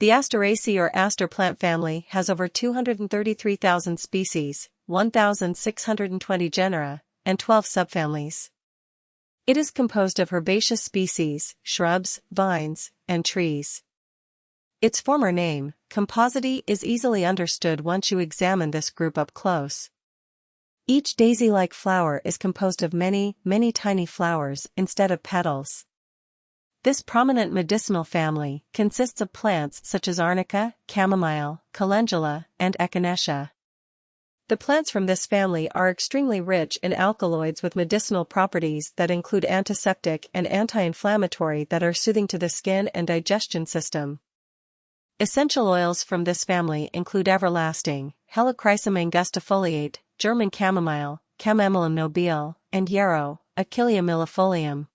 The Asteraceae or aster plant family has over 233,000 species, 1,620 genera, and 12 subfamilies. It is composed of herbaceous species, shrubs, vines, and trees. Its former name, compositae, is easily understood once you examine this group up close. Each daisy-like flower is composed of many, many tiny flowers instead of petals. This prominent medicinal family consists of plants such as arnica, chamomile, calendula, and echinacea. The plants from this family are extremely rich in alkaloids with medicinal properties that include antiseptic and anti-inflammatory that are soothing to the skin and digestion system. Essential oils from this family include everlasting, Helichrysum angustifoliate, German chamomile, Chamomile nobile, and yarrow, Achillea millefolium.